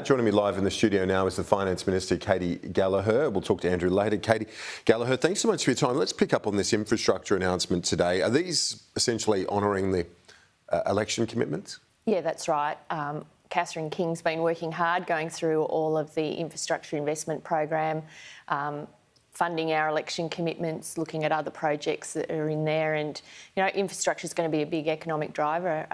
Joining me live in the studio now is the Finance Minister, Katy Gallagher. We'll talk to Andrew later. Katy Gallagher, thanks so much for your time. Let's pick up on this infrastructure announcement today. Are these essentially honouring the election commitments? Yeah, that's right. Catherine King's been working hard going through all of the infrastructure investment program, funding our election commitments, looking at other projects that are in there. And, you know, infrastructure is going to be a big economic driver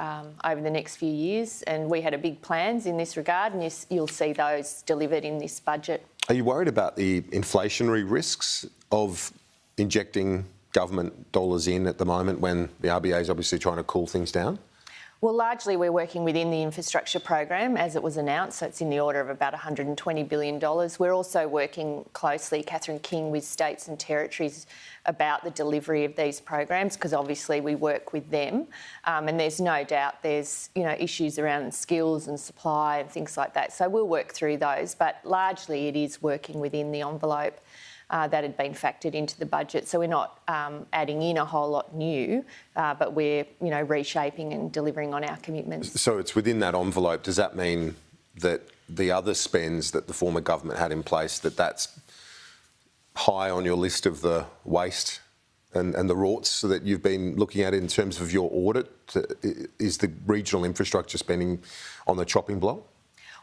over the next few years. And we had big plans in this regard, and you'll see those delivered in this budget. Are you worried about the inflationary risks of injecting government dollars in at the moment when the RBA is obviously trying to cool things down? Well, largely we're working within the infrastructure program as it was announced, so it's in the order of about $120 billion. We're also working closely, Catherine King, with states and territories about the delivery of these programs, because obviously we work with them, and there's no doubt there's issues around skills and supply and things like that. So we'll work through those, but largely it is working within the envelope that had been factored into the budget. So we're not adding in a whole lot new, but we're reshaping and delivering on our commitments. So it's within that envelope. Does that mean that the other spends that the former government had in place, that's high on your list of the waste and the rorts that you've been looking at in terms of your audit? Is the regional infrastructure spending on the chopping block?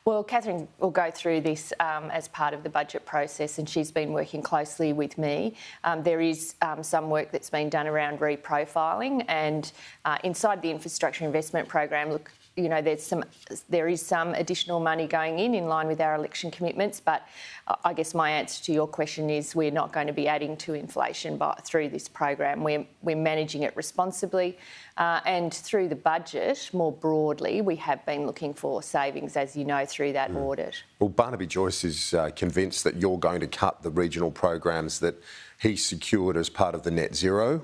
Well, Catherine will go through this as part of the budget process, and she's been working closely with me. There is some work that's been done around reprofiling, and inside the infrastructure investment program, look, there is some additional money going in line with our election commitments, but I guess my answer to your question is we're not going to be adding to inflation through this program. We're managing it responsibly, and through the budget, more broadly, we have been looking for savings, as you know, through that audit. Well, Barnaby Joyce is convinced that you're going to cut the regional programs that he secured as part of the net zero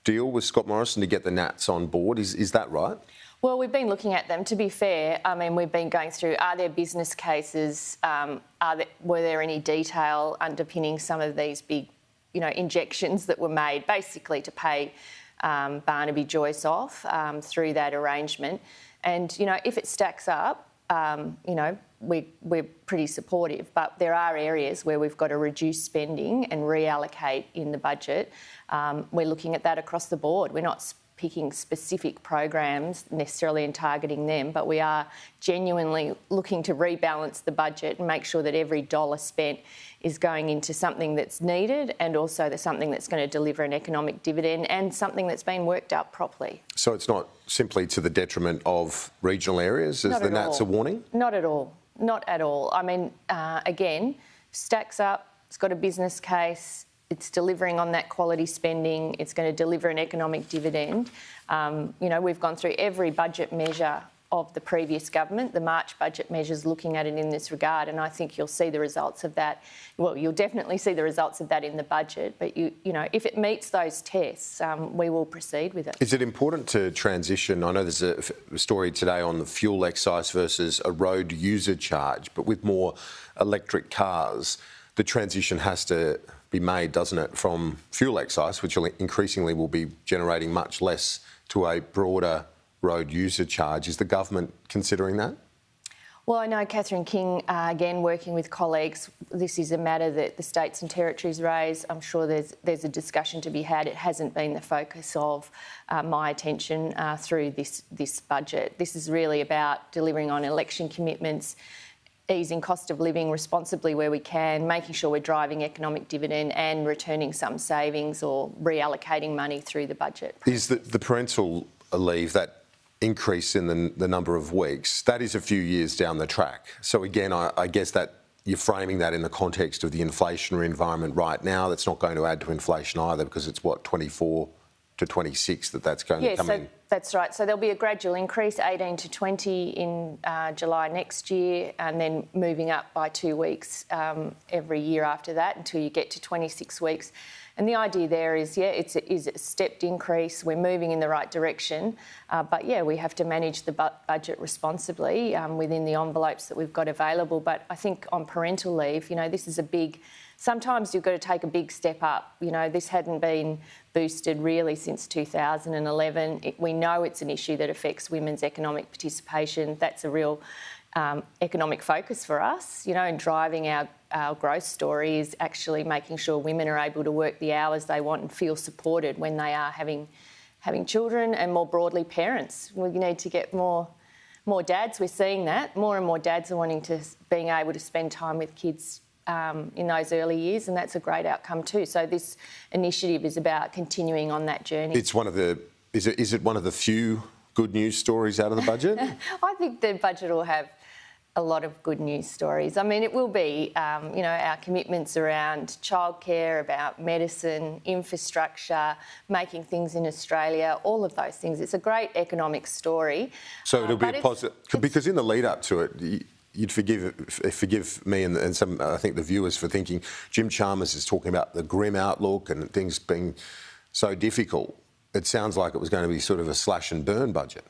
deal with Scott Morrison to get the Nats on board. Is that right? Well, we've been looking at them. To be fair, I mean, we've been going through, are there business cases? Were there any detail underpinning some of these big, injections that were made basically to pay Barnaby Joyce off through that arrangement? And, if it stacks up, we're pretty supportive, but there are areas where we've got to reduce spending and reallocate in the budget. We're looking at that across the board. We're not picking specific programs necessarily and targeting them, but we are genuinely looking to rebalance the budget and make sure that every dollar spent is going into something that's needed and also something that's going to deliver an economic dividend and something that's been worked out properly. So it's not simply to the detriment of regional areas, as the Nats are warning? Not at all. Not at all. I mean, again, stacks up, it's got a business case, it's delivering on that quality spending, it's going to deliver an economic dividend. We've gone through every budget measure of the previous government, the March budget measures, looking at it in this regard, and I think you'll see the results of that. Well, you'll definitely see the results of that in the budget, but if it meets those tests, we will proceed with it. Is it important to transition? I know there's a story today on the fuel excise versus a road user charge, but with more electric cars, the transition has to be made, doesn't it, from fuel excise, which increasingly will be generating much less, to a broader road user charge. Is the government considering that? Well, I know Catherine King, again, working with colleagues, this is a matter that the states and territories raise. I'm sure there's a discussion to be had. It hasn't been the focus of my attention through this budget. This is really about delivering on election commitments, easing cost of living responsibly where we can, making sure we're driving economic dividend and returning some savings or reallocating money through the budget. Is the parental leave, that increase in the number of weeks, that is a few years down the track? So again, I guess that you're framing that in the context of the inflationary environment right now. That's not going to add to inflation either, because it's 24 to 26 that's going to come in. That's right. So there'll be a gradual increase, 18 to 20 in July next year, and then moving up by 2 weeks every year after that until you get to 26 weeks. And the idea there is, it's a stepped increase. We're moving in the right direction. But, we have to manage the budget responsibly within the envelopes that we've got available. But I think on parental leave, this is a big... Sometimes you've got to take a big step up. This hadn't been boosted really since 2011. We know it's an issue that affects women's economic participation. That's a real economic focus for us, and driving our growth story is actually making sure women are able to work the hours they want and feel supported when they are having children, and more broadly parents. We need to get more dads. We're seeing that. More and more dads are being able to spend time with kids in those early years, and that's a great outcome too. So this initiative is about continuing on that journey. It's is it one of the few good news stories out of the budget? I think the budget will have a lot of good news stories. I mean, it will be, our commitments around childcare, about medicine, infrastructure, making things in Australia, all of those things. It's a great economic story. So it'll be a positive, because in the lead up to it, you'd forgive me and some, I think, the viewers for thinking Jim Chalmers is talking about the grim outlook and things being so difficult. It sounds like it was going to be sort of a slash and burn budget.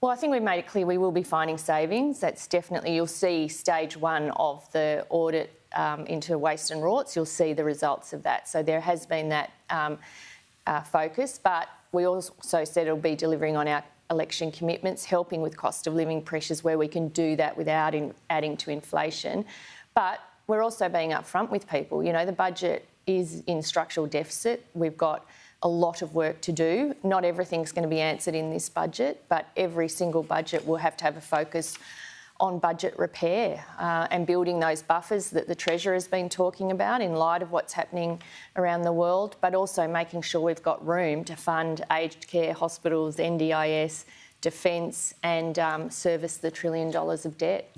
Well, I think we've made it clear we will be finding savings. That's definitely, you'll see stage one of the audit into waste and rorts. You'll see the results of that. So there has been that focus, but we also said it'll be delivering on our election commitments, helping with cost of living pressures where we can do that without adding to inflation. But we're also being upfront with people. The budget is in structural deficit. We've got a lot of work to do. Not everything's going to be answered in this budget, but every single budget will have to have a focus on budget repair and building those buffers that the Treasurer has been talking about in light of what's happening around the world, but also making sure we've got room to fund aged care, hospitals, NDIS, defence, and service the $1 trillion of debt.